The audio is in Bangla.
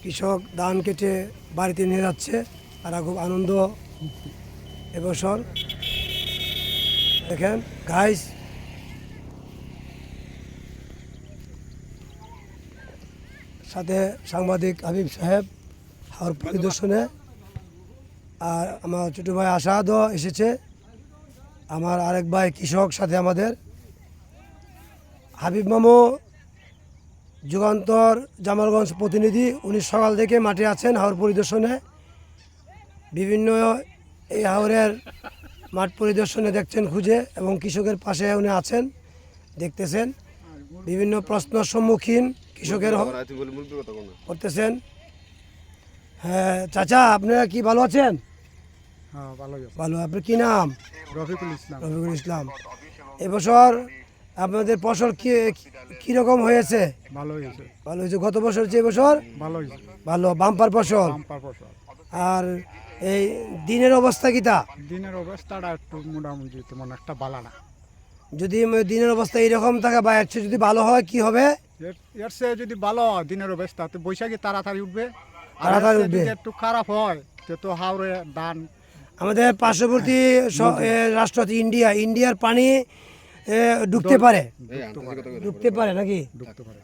কৃষক ধান কেটে বাড়িতে নিয়ে যাচ্ছে, তারা খুব আনন্দ এবছর। দেখেন গাইস, সাথে সাংবাদিক হাবিব সাহেব হাওর পরিদর্শনে, আর আমার ছোটো ভাই আসাদও এসেছে, আমার আরেক ভাই কৃষক সাথে আমাদের হাবিব মামু যুগান্তর জামালগঞ্জ প্রতিনিধি। উনি সকাল থেকে মাঠে আছেন হাওর পরিদর্শনে, বিভিন্ন এই হাওরের মাঠ পরিদর্শনে দেখছেন খুঁজে, এবং কৃষকের পাশে উনি আছেন, দেখতেছেন বিভিন্ন প্রশ্নের সম্মুখীন কৃষকের করতেছেন। হ্যাঁ চাচা, আপনারা কি ভালো আছেন? হ্যাঁ ভালো। আপনার কি নাম? রফিকুল ইসলাম। রফিকুল ইসলাম। এবছর আপনাদের ফসল কীরকম হয়েছে? ভালো হয়েছে। ভালো হয়েছে। গত বছর যে বছর ভালো হয়েছে। ভালো বাম্পার ফসল। আর এই দিনের অবস্থা কিটা? দিনের অবস্থাটা একটু মোটামুটি তেমন একটা ভালো না। যদি দিনের অবস্থা এরকম থাকে বা একটু যদি ভালো হয় কি হবে? এর চেয়ে যদি ভালো হয় দিনের অবস্থা, তো বৈশাখী তাড়াতাড়ি উঠবে। তাড়াতাড়ি উঠবে। একটু খারাপ হয় তো হাওড়ে ধান। আমাদের পার্শ্ববর্তী রাষ্ট্র ইন্ডিয়ার পানি ঢুকতে পারে নাকি? ঢুকতে পারে।